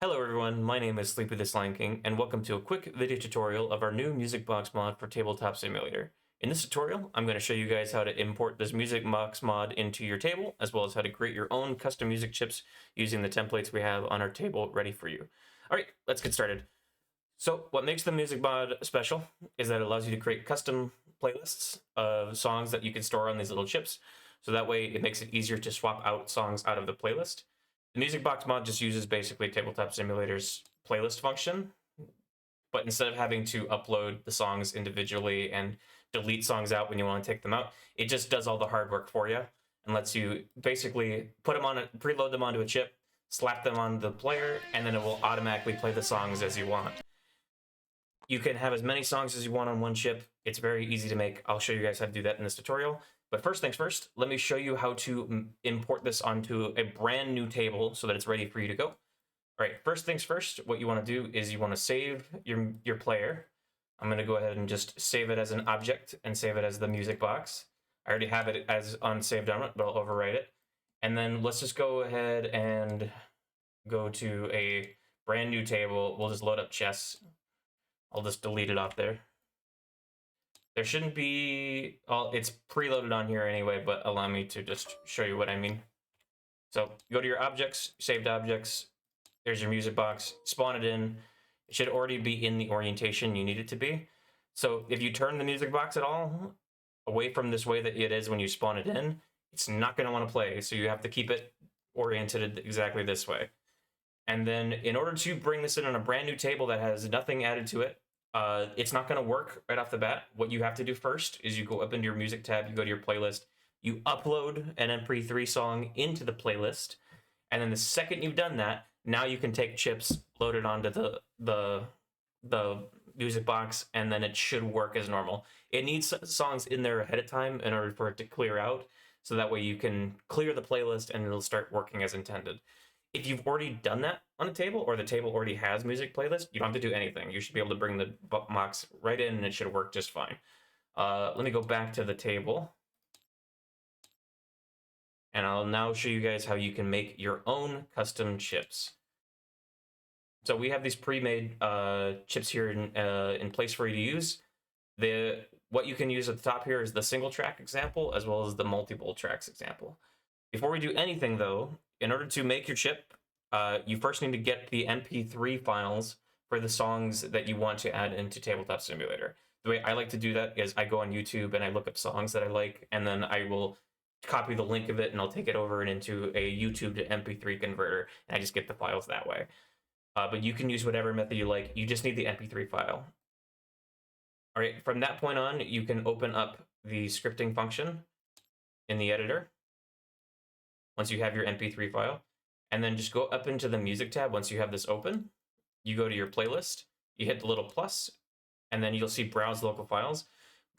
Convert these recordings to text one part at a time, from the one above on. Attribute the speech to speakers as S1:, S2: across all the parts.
S1: Hello everyone, my name is Sleepy the Slime King, and welcome to a quick video tutorial of our new music box mod for Tabletop Simulator. In this tutorial, I'm going to show you guys how to import this music box mod into your table, as well as how to create your own custom music chips using the templates we have on our table ready for you. Alright, let's get started. So, what makes the music mod special is that it allows you to create custom playlists of songs that you can store on these little chips, so that way it makes it easier to swap out songs out of the playlist. The music box mod just uses basically Tabletop Simulator's playlist function, but instead of having to upload the songs individually and delete songs out when you want to take them out, it just does all the hard work for you and lets you basically put them on preload them onto a chip, slap them on the player, and then it will automatically play the songs as you want. You can have as many songs as you want on one chip. It's very easy to make. I'll show you guys how to do that in this tutorial. But first things first, let me show you how to import this onto a brand new table so that it's ready for you to go. All right, first things first, what you want to do is you want to save your player. I'm going to go ahead and just save it as an object and save it as the music box. I already have it as unsaved on it, but I'll overwrite it. And then let's just go ahead and go to a brand new table. We'll just load up chess. I'll just delete it off there. There shouldn't be, well, it's preloaded on here anyway, but allow me to just show you what I mean. So go to your objects, saved objects, there's your music box, spawn it in. It should already be in the orientation you need it to be. So if you turn the music box at all away from this way that it is when you spawn it in, it's not going to want to play. So you have to keep it oriented exactly this way. And then in order to bring this in on a brand new table that has nothing added to it, it's not going to work right off the bat. What you have to do first is you go up into your music tab, you go to your playlist, you upload an MP3 song into the playlist, and then the second you've done that, now you can take chips, load it onto the music box, and then it should work as normal. It needs songs in there ahead of time in order for it to clear out, so that way you can clear the playlist and it'll start working as intended. If you've already done that on a table, or the table already has music playlist, you don't have to do anything. You should be able to bring the box right in and it should work just fine. Let me go back to the table. And I'll now show you guys how you can make your own custom chips. So we have these pre-made chips here in place for you to use. What you can use at the top here is the single track example, as well as the multiple tracks example. Before we do anything though, in order to make your chip, you first need to get the MP3 files for the songs that you want to add into Tabletop Simulator. The way I like to do that is I go on YouTube and I look up songs that I like, and then I will copy the link of it and I'll take it over and into a YouTube to MP3 converter, and I just get the files that way. But you can use whatever method you like. You just need the MP3 file. All right, from that point on, you can open up the scripting function in the editor once you have your MP3 file, and then just go up into the music tab. Once you have this open, you go to your playlist, you hit the little plus, and then you'll see browse local files.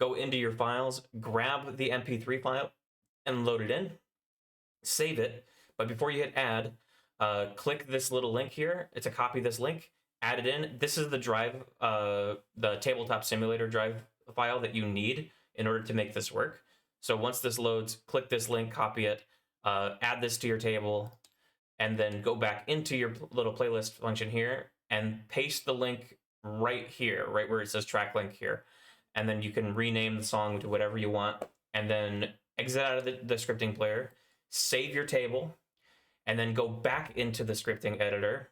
S1: Go into your files, grab the MP3 file and load it in, save it. But before you hit add, click this little link here. It's a copy this link, add it in. This is the drive, the Tabletop Simulator drive file that you need in order to make this work. So once this loads, click this link, copy it, add this to your table, and then go back into your little playlist function here and paste the link right here, right where it says track link here. And then you can rename the song to whatever you want, and then exit out of the scripting player, save your table, and then go back into the scripting editor,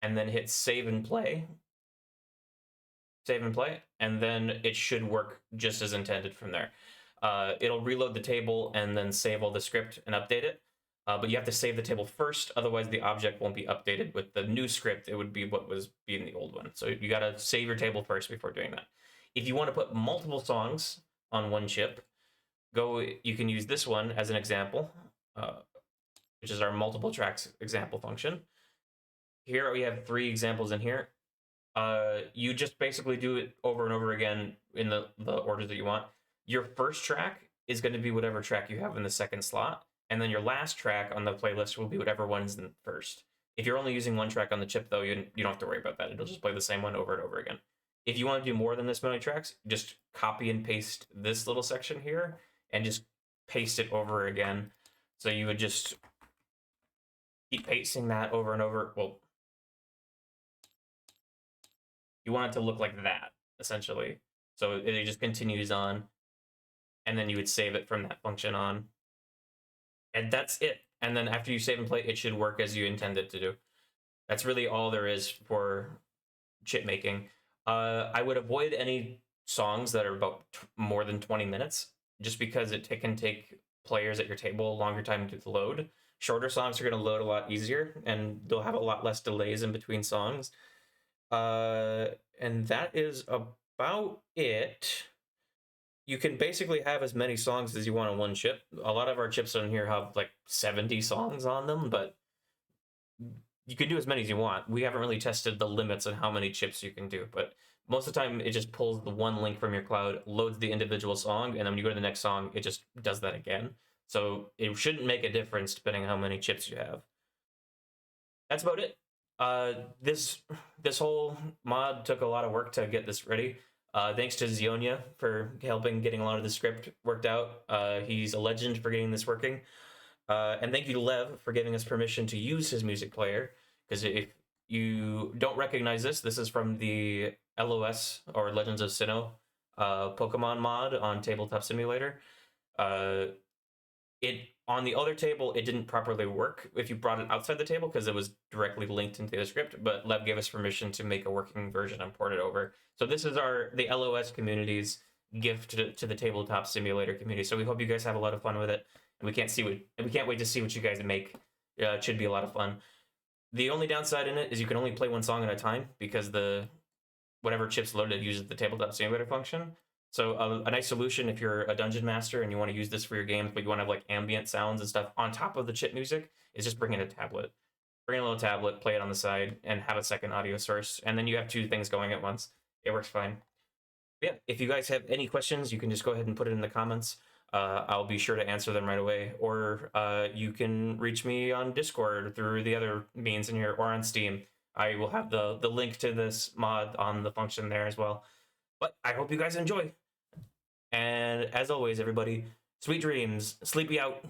S1: and then hit save and play. Save and play, and then it should work just as intended from there. It'll reload the table and then save all the script and update it. But you have to save the table first, otherwise the object won't be updated with the new script. It would be what was in the old one. So you gotta save your table first before doing that. If you want to put multiple songs on one chip, you can use this one as an example, which is our multiple tracks example function. Here we have 3 examples in here. You just basically do it over and over again in the order that you want. Your first track is going to be whatever track you have in the second slot, and then your last track on the playlist will be whatever one's in first. If you're only using one track on the chip, though, you don't have to worry about that. It'll just play the same one over and over again. If you want to do more than this many tracks, just copy and paste this little section here and just paste it over again. So you would just keep pasting that over and over. Well, you want it to look like that, essentially. So it just continues on, and then you would save it from that function on. And that's it. And then after you save and play, it should work as you intend it to do. That's really all there is for chip making. I would avoid any songs that are about more than 20 minutes, just because it can take players at your table a longer time to load. Shorter songs are going to load a lot easier, and they'll have a lot less delays in between songs. And that is about it. You can basically have as many songs as you want on one chip. A lot of our chips on here have like 70 songs on them, but you can do as many as you want. We haven't really tested the limits on how many chips you can do, but most of the time it just pulls the one link from your cloud, loads the individual song, and then when you go to the next song, it just does that again. So it shouldn't make a difference depending on how many chips you have. That's about it. This whole mod took a lot of work to get this ready. Thanks to Zionia for helping getting a lot of the script worked out. He's a legend for getting this working. And thank you to Lev for giving us permission to use his music player. Because if you don't recognize this, this is from the LOS, or Legends of Sinnoh, Pokemon mod on Tabletop Simulator. It on the other table, it didn't properly work if you brought it outside the table because it was directly linked into the script, but Lev gave us permission to make a working version and port it over. So this is the LOS community's gift to the Tabletop Simulator community. So we hope you guys have a lot of fun with it. And we can't wait to see what you guys make. It should be a lot of fun. The only downside in it is you can only play one song at a time because whatever chip's loaded uses the Tabletop Simulator function. So a nice solution if you're a dungeon master and you want to use this for your games, but you want to have like ambient sounds and stuff on top of the chip music, is just bring in a tablet. Bring in a little tablet, play it on the side, and have a second audio source. And then you have two things going at once. It works fine. But yeah, if you guys have any questions, you can just go ahead and put it in the comments. I'll be sure to answer them right away. Or you can reach me on Discord through the other means in here, or on Steam. I will have the link to this mod on the function there as well. But I hope you guys enjoy. And as always, everybody, sweet dreams, sleepy out.